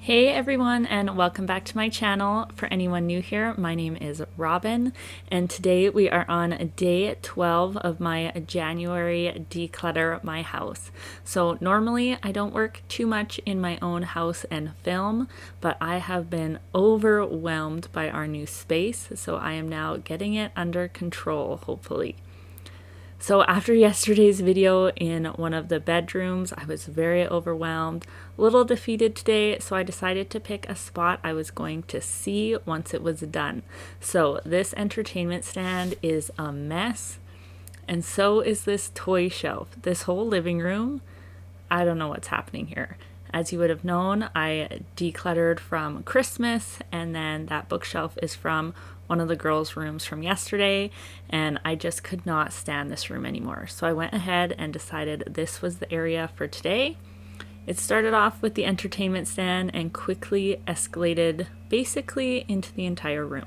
Hey everyone, and welcome back to my channel. For anyone new here, my name is Robin, and today we are on day 12 of my January Declutter My House. So normally I don't work too much in my own house and film, but I have been overwhelmed by our new space, so I am now getting it under control, hopefully. So after yesterday's video in one of the bedrooms, I was very overwhelmed, a little defeated today, so I decided to pick a spot I was going to see once it was done. So this entertainment stand is a mess, and so is this toy shelf. This whole living room, I don't know what's happening here. As you would have known, I decluttered from Christmas, and then that bookshelf is from one of the girls' rooms from yesterday, and I just could not stand this room anymore. So I went ahead and decided this was the area for today. It started off with the entertainment stand and quickly escalated basically into the entire room.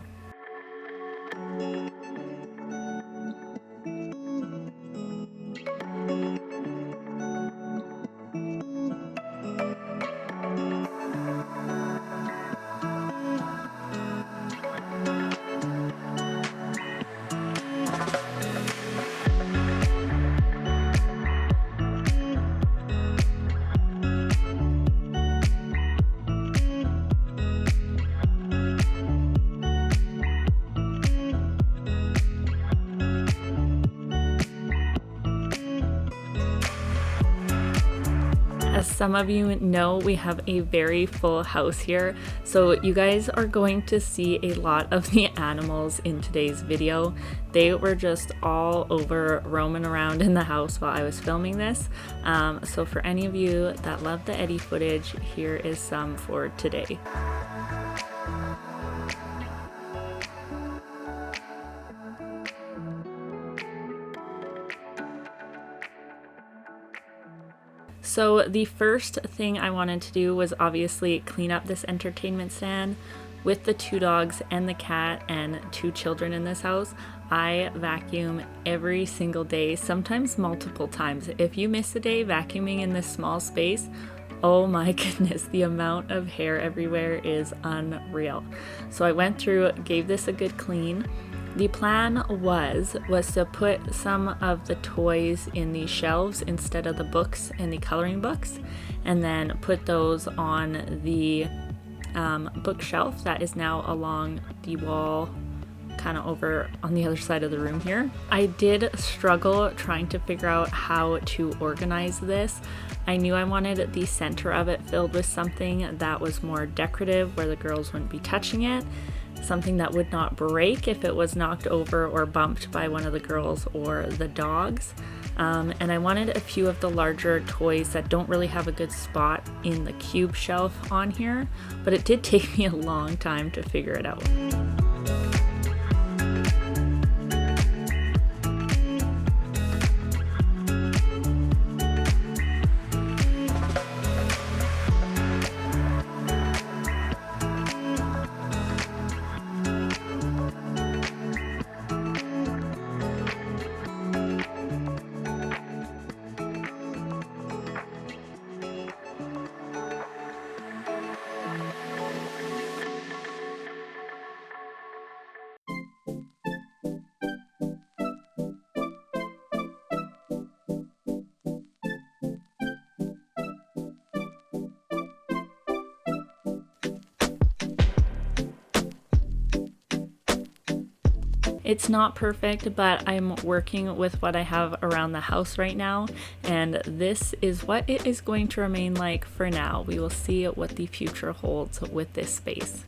As some of you know, we have a very full house here, so you guys are going to see a lot of the animals in today's video. They were just all over roaming around in the house while I was filming this. So for any of you that love the Eddie footage, here is some for today. So the first thing I wanted to do was obviously clean up this entertainment stand. With the 2 dogs and the cat and 2 children in this house, I vacuum every single day, sometimes multiple times. If you miss a day vacuuming in this small space, oh my goodness, the amount of hair everywhere is unreal. So I went through, gave this a good clean. The plan was to put some of the toys in the shelves instead of the books and the coloring books, and then put those on the bookshelf that is now along the wall, kind of over on the other side of the room here. I did struggle trying to figure out how to organize this. I knew I wanted the center of it filled with something that was more decorative where the girls wouldn't be touching it. Something that would not break if it was knocked over or bumped by one of the girls or the dogs. And I wanted a few of the larger toys that don't really have a good spot in the cube shelf on here, but it did take me a long time to figure it out. It's not perfect, but I'm working with what I have around the house right now, and this is what it is going to remain like for now. We will see what the future holds with this space.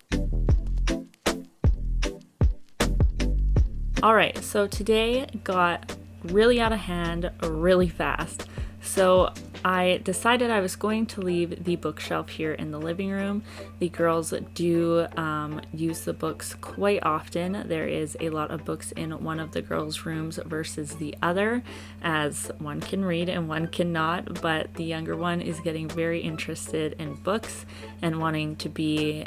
Alright, so today got really out of hand really fast. So I decided I was going to leave the bookshelf here in the living room. The girls do use the books quite often. There is a lot of books in one of the girls' rooms versus the other, as one can read and one cannot, but the younger one is getting very interested in books and wanting to be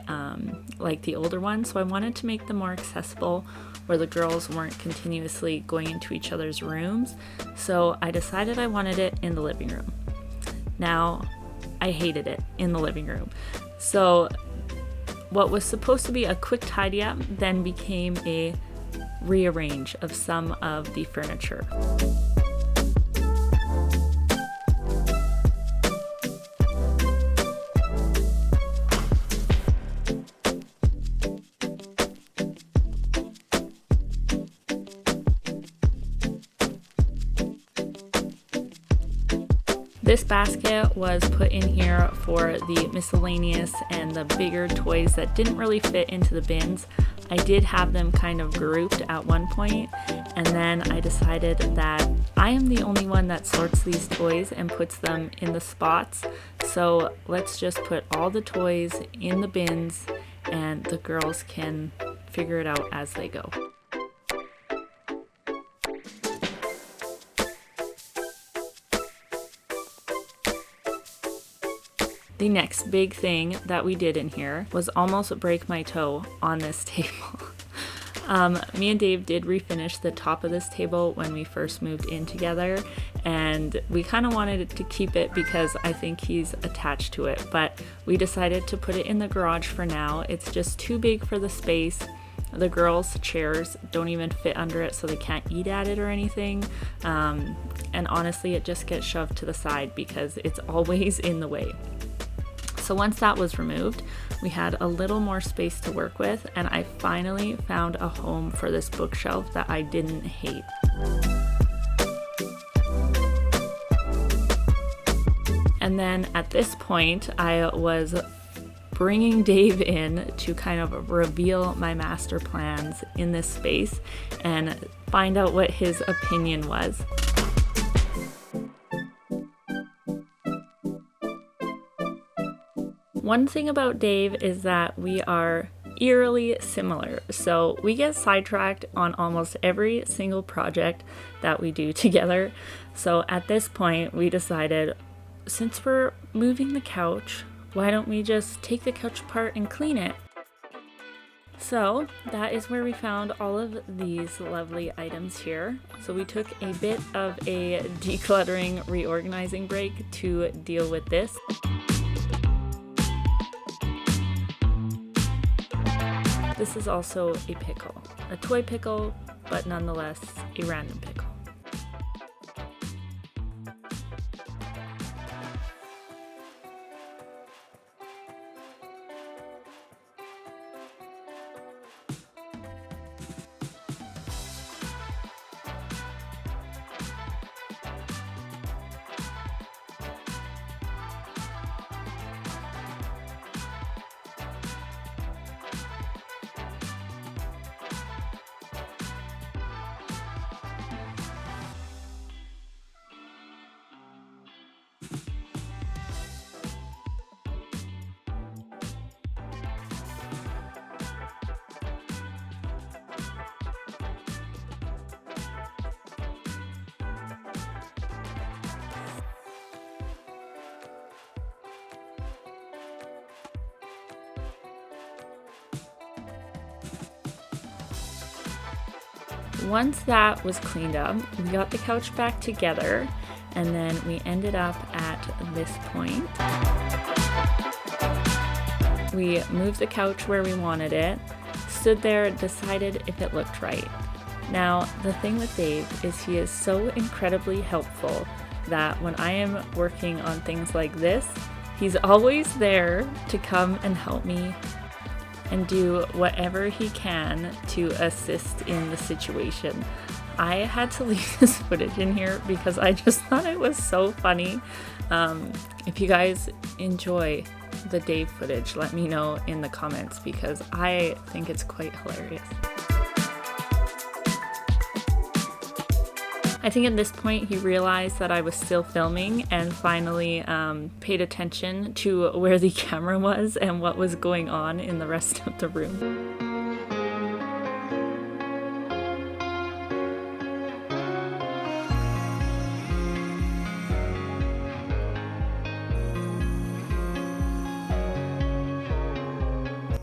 like the older one. So I wanted to make them more accessible where the girls weren't continuously going into each other's rooms. So I decided I wanted it in the living room. Now, I hated it in the living room. So what was supposed to be a quick tidy up then became a rearrange of some of the furniture. This basket was put in here for the miscellaneous and the bigger toys that didn't really fit into the bins. I did have them kind of grouped at one point, and then I decided that I am the only one that sorts these toys and puts them in the spots. So let's just put all the toys in the bins and the girls can figure it out as they go. The next big thing that we did in here was almost break my toe on this table. Me and Dave did refinish the top of this table when we first moved in together, and we kind of wanted to keep it because I think he's attached to it, but we decided to put it in the garage for now. It's just too big for the space. The girls' chairs don't even fit under it, so they can't eat at it or anything. And honestly, it just gets shoved to the side because it's always in the way. So once that was removed, we had a little more space to work with, and I finally found a home for this bookshelf that I didn't hate. And then at this point, I was bringing Dave in to kind of reveal my master plans in this space and find out what his opinion was. One thing about Dave is that we are eerily similar, so we get sidetracked on almost every single project that we do together. So at this point, we decided, since we're moving the couch, why don't we just take the couch apart and clean it? So that is where we found all of these lovely items here. So we took a bit of a decluttering, reorganizing break to deal with this. This is also a pickle, a toy pickle, but nonetheless a random pickle. Once that was cleaned up, we got the couch back together, and then we ended up at this point. We moved the couch where we wanted it, stood there, decided if it looked right. Now, the thing with Dave is he is so incredibly helpful that when I am working on things like this, he's always there to come and help me and do whatever he can to assist in the situation. I had to leave this footage in here because I just thought it was so funny. If you guys enjoy the Dave footage, let me know in the comments because I think it's quite hilarious. I think at this point he realized that I was still filming and finally paid attention to where the camera was and what was going on in the rest of the room.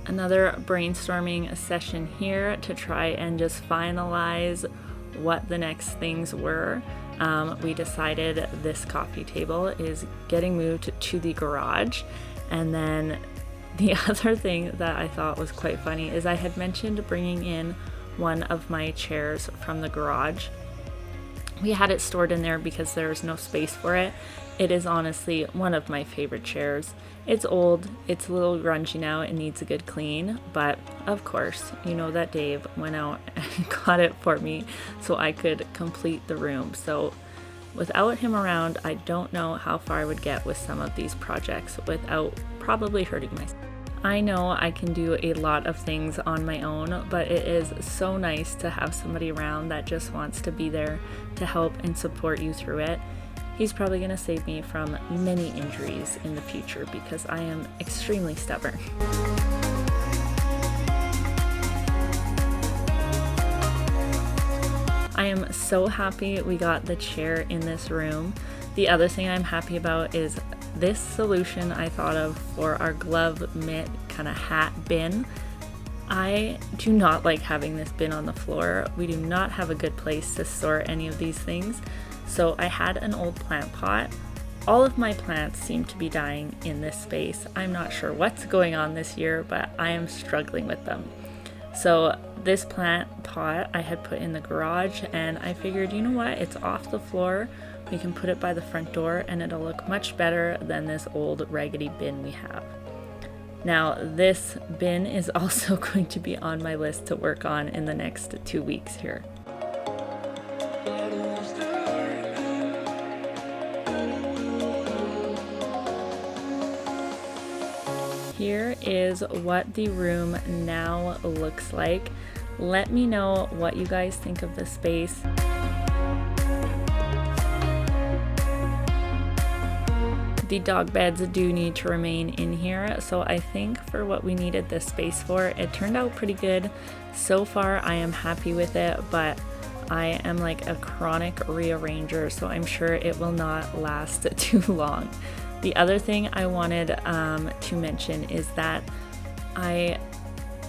Another brainstorming session here to try and just finalize what the next things were. we decided this coffee table is getting moved to the garage. And then the other thing that I thought was quite funny is I had mentioned bringing in one of my chairs from the garage. We had it stored in there because there was no space for it. It is honestly one of my favorite chairs. It's old, it's a little grungy now, it needs a good clean, but of course, you know that Dave went out and got it for me so I could complete the room. So without him around, I don't know how far I would get with some of these projects without probably hurting myself. I know I can do a lot of things on my own, but it is so nice to have somebody around that just wants to be there to help and support you through it. He's probably going to save me from many injuries in the future because I am extremely stubborn. I am so happy we got the chair in this room. The other thing I'm happy about is this solution I thought of for our glove mitt kind of hat bin. I do not like having this bin on the floor. We do not have a good place to store any of these things. So I had an old plant pot. All of my plants seem to be dying in this space. I'm not sure what's going on this year, but I am struggling with them. So this plant pot I had put in the garage, and I figured, you know what, it's off the floor. We can put it by the front door and it'll look much better than this old raggedy bin we have. Now this bin is also going to be on my list to work on in the next 2 weeks here. Here is what the room now looks like. Let me know what you guys think of the space. The dog beds do need to remain in here, so I think for what we needed this space for, it turned out pretty good. So far I am happy with it, but I am like a chronic rearranger, so I'm sure it will not last too long. The other thing I wanted to mention is that I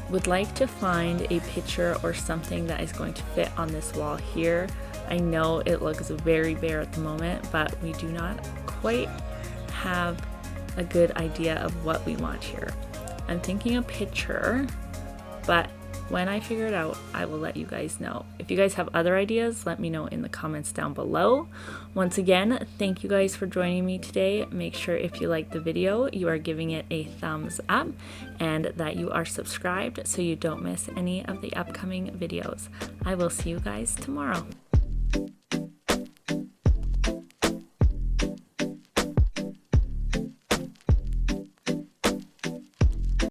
would like to find a picture or something that is going to fit on this wall here. I know it looks very bare at the moment, but we do not quite have a good idea of what we want here. I'm thinking a picture, but when I figure it out, I will let you guys know. If you guys have other ideas, let me know in the comments down below. Once again, thank you guys for joining me today. Make sure if you liked the video, you are giving it a thumbs up and that you are subscribed so you don't miss any of the upcoming videos. I will see you guys tomorrow.